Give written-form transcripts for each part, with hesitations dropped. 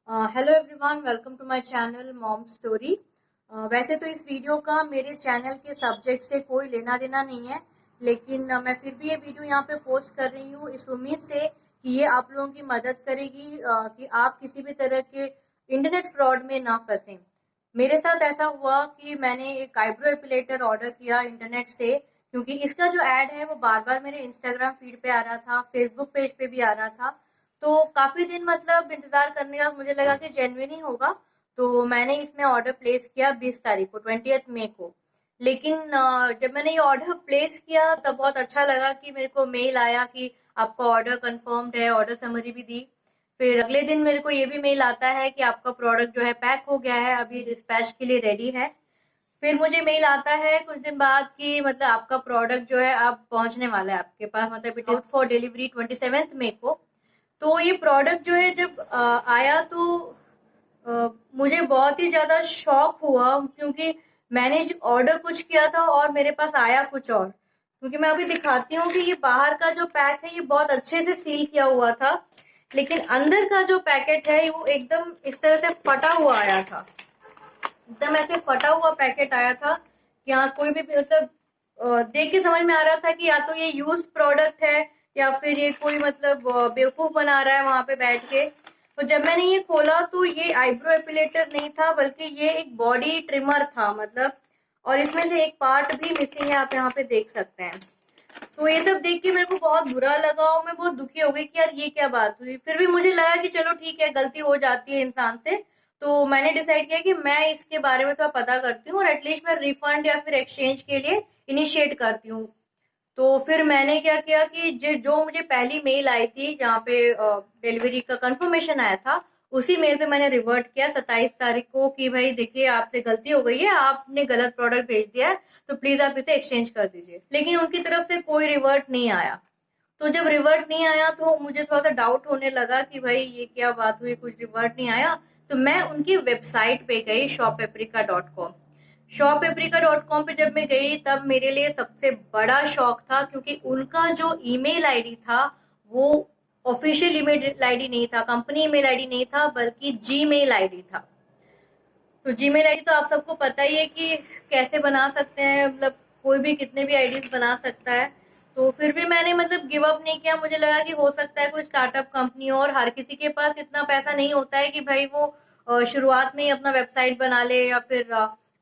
Hello everyone, welcome to my channel mom story. वैसे तो इस वीडियो का मेरे चैनल के सब्जेक्ट से कोई लेना देना नहीं है, लेकिन मैं फिर भी ये वीडियो यहाँ पे पोस्ट कर रही हूँ इस उम्मीद से कि ये आप लोगों की मदद करेगी कि आप किसी भी तरह के इंटरनेट फ्रॉड में ना फंसें। मेरे साथ ऐसा हुआ कि मैंने एक आईब्रो एपिलेटर ऑर्डर किया इंटरनेट से, क्योंकि इसका जो ऐड है वो बार बार मेरे इंस्टाग्राम फीड पे आ रहा था, फेसबुक पेज पे भी आ रहा था। तो काफी दिन मतलब इंतजार करने के बाद मुझे लगा कि जेन्युइन ही होगा, तो मैंने इसमें ऑर्डर प्लेस किया 20 तारीख को, 20 मई को। लेकिन जब मैंने ये ऑर्डर प्लेस किया तब बहुत अच्छा लगा कि मेरे को मेल आया कि आपका ऑर्डर कंफर्म्ड है, ऑर्डर समरी भी दी। फिर अगले दिन मेरे को ये भी मेल आता है कि आपका प्रोडक्ट जो है पैक हो गया है, अभी डिस्पैच के लिए रेडी है। फिर मुझे मेल आता है कुछ दिन बाद कि मतलब आपका प्रोडक्ट जो है अब पहुंचने वाला है आपके पास, मतलब इट आउट फॉर डिलीवरी 27 मई को। तो ये प्रोडक्ट जो है जब आया तो मुझे बहुत ही ज्यादा शॉक हुआ, क्योंकि मैंने ऑर्डर कुछ किया था और मेरे पास आया कुछ और। क्योंकि मैं अभी दिखाती हूँ कि ये बाहर का जो पैक है ये बहुत अच्छे से सील किया हुआ था, लेकिन अंदर का जो पैकेट है वो एकदम इस तरह से फटा हुआ आया था। एकदम ऐसे फटा हुआ पैकेट आया था कि हाँ कोई भी मतलब देख के समझ में आ रहा था कि या तो ये यूज्ड प्रोडक्ट है या फिर ये कोई मतलब बेवकूफ बना रहा है वहां पे बैठ के। तो जब मैंने ये खोला तो ये आईब्रो एपिलेटर नहीं था, बल्कि ये एक बॉडी ट्रिमर था मतलब। और इसमें से एक पार्ट भी मिसिंग है, आप यहाँ पे देख सकते हैं। तो ये सब देख के मेरे को बहुत बुरा लगा और मैं बहुत दुखी हो गई कि यार ये क्या बात हुई। फिर भी मुझे लगा कि चलो ठीक है, गलती हो जाती है इंसान से। तो मैंने डिसाइड किया कि मैं इसके बारे में थोड़ा पता करती हूँ और एटलीस्ट मैं रिफंड या फिर एक्सचेंज के लिए इनिशिएट करती हूँ। तो फिर मैंने क्या किया कि जो मुझे पहली मेल आई थी जहाँ पे डिलीवरी का कंफर्मेशन आया था, उसी मेल पे मैंने रिवर्ट किया 27 तारीख को कि भाई देखिए आपसे गलती हो गई है, आपने गलत प्रोडक्ट भेज दिया है, तो प्लीज आप इसे एक्सचेंज कर दीजिए। लेकिन उनकी तरफ से कोई रिवर्ट नहीं आया। तो जब रिवर्ट नहीं आया तो मुझे थोड़ा सा डाउट होने लगा कि भाई ये क्या बात हुई, कुछ रिवर्ट नहीं आया। तो मैं उनकी वेबसाइट पे गई, shoppaprika.com। shoppaprika.com पे जब मैं गई तब मेरे लिए सबसे बड़ा शौक था, क्योंकि उनका जो ईमेल आईडी था वो ऑफिशियल ईमेल आईडी नहीं था, कंपनी ईमेल आईडी नहीं था, बल्कि जीमेल आईडी था। तो जीमेल आईडी तो आप सबको पता ही है कि कैसे बना सकते हैं, मतलब कोई भी कितने भी आईडीज बना सकता है। तो फिर भी मैंने मतलब गिव अप नहीं किया। मुझे लगा कि हो सकता है कोई स्टार्टअप कंपनी हो, और हर किसी के पास इतना पैसा नहीं होता है कि भाई वो शुरुआत में ही अपना वेबसाइट बना ले या फिर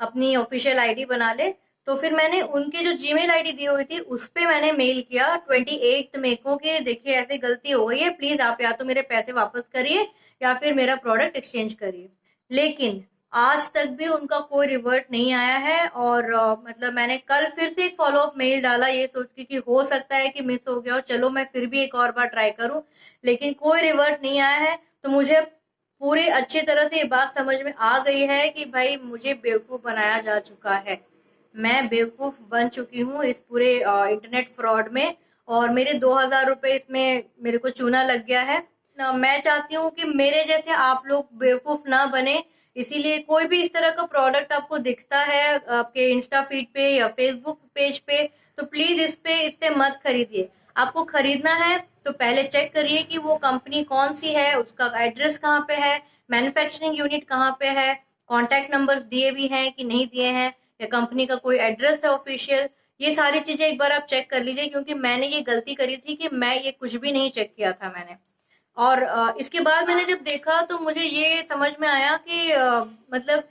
अपनी ऑफिशियल आईडी बना ले। तो फिर मैंने उनकी जो जीमेल आईडी दी हुई थी उस पे मैंने मेल किया 28 मई को कि देखिए ऐसे गलती हो गई है, प्लीज आप या तो मेरे पैसे वापस करिए या फिर मेरा प्रोडक्ट एक्सचेंज करिए। लेकिन आज तक भी उनका कोई रिवर्ट नहीं आया है। और मतलब मैंने कल फिर से एक फॉलो अप मेल डाला ये सोच के कि हो सकता है कि मिस हो गया हो, चलो मैं फिर भी एक और बार ट्राई करूं। लेकिन कोई रिवर्ट नहीं आया है। तो मुझे पूरी अच्छी तरह से ये बात समझ में आ गई है कि भाई मुझे बेवकूफ बनाया जा चुका है। मैं बेवकूफ बन चुकी हूँ इस पूरे इंटरनेट फ्रॉड में, और मेरे 2,000 रुपए इसमें मेरे को चूना लग गया है। मैं चाहती हूँ कि मेरे जैसे आप लोग बेवकूफ ना बने। इसीलिए कोई भी इस तरह का प्रोडक्ट आपको दिखता है आपके इंस्टा फीड पे या फेसबुक पेज पे, तो प्लीज इससे मत खरीदिए। आपको खरीदना है तो पहले चेक करिए कि वो कंपनी कौन सी है, उसका एड्रेस कहाँ पे है, मैन्युफैक्चरिंग यूनिट कहाँ पे है, कॉन्टैक्ट नंबर्स दिए भी हैं कि नहीं दिए हैं, या कंपनी का कोई एड्रेस है ऑफिशियल। ये सारी चीजें एक बार आप चेक कर लीजिए, क्योंकि मैंने ये गलती करी थी कि मैं ये कुछ भी नहीं चेक किया था मैंने। और इसके बाद मैंने जब देखा तो मुझे ये समझ में आया कि मतलब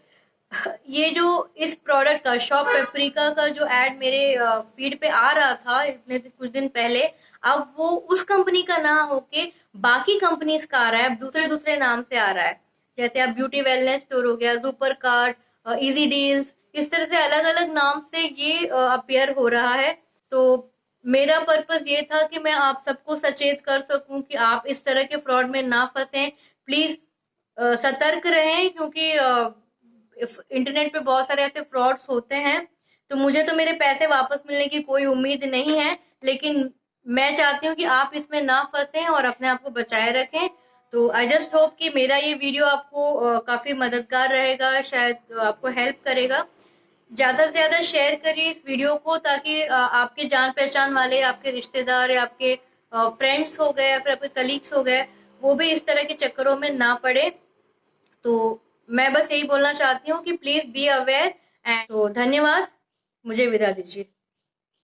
ये जो इस प्रोडक्ट का शॉप पेपरिका का जो एड मेरे फीड पे आ रहा था इतने कुछ दिन पहले, अब वो उस कंपनी का ना होके बाकी कंपनीज का आ रहा है, दूसरे दूसरे नाम से आ रहा है। जैसे आप ब्यूटी वेलनेस स्टोर हो गया, सुपर कार्ड, इजी डील्स, इस तरह से अलग अलग नाम से ये अपियर हो रहा है। तो मेरा पर्पस ये था कि मैं आप सबको सचेत कर सकूं कि आप इस तरह के फ्रॉड में ना फंसें। प्लीज सतर्क रहें, क्योंकि इंटरनेट पे बहुत सारे ऐसे फ्रॉड्स होते हैं। तो मुझे तो मेरे पैसे वापस मिलने की कोई उम्मीद नहीं है, लेकिन मैं चाहती हूँ कि आप इसमें ना फंसें और अपने आप को बचाए रखें। तो आई जस्ट होप कि मेरा ये वीडियो आपको काफी मददगार रहेगा, शायद आपको हेल्प करेगा। ज्यादा से ज्यादा शेयर करिए इस वीडियो को, ताकि आपके जान पहचान वाले, आपके रिश्तेदार या आपके फ्रेंड्स हो गए या फिर आपके कलीग्स हो गए, वो भी इस तरह के चक्करों में ना पड़े। तो मैं बस यही बोलना चाहती हूँ कि प्लीज बी अवेयर। एंड तो धन्यवाद, मुझे विदा दीजिए।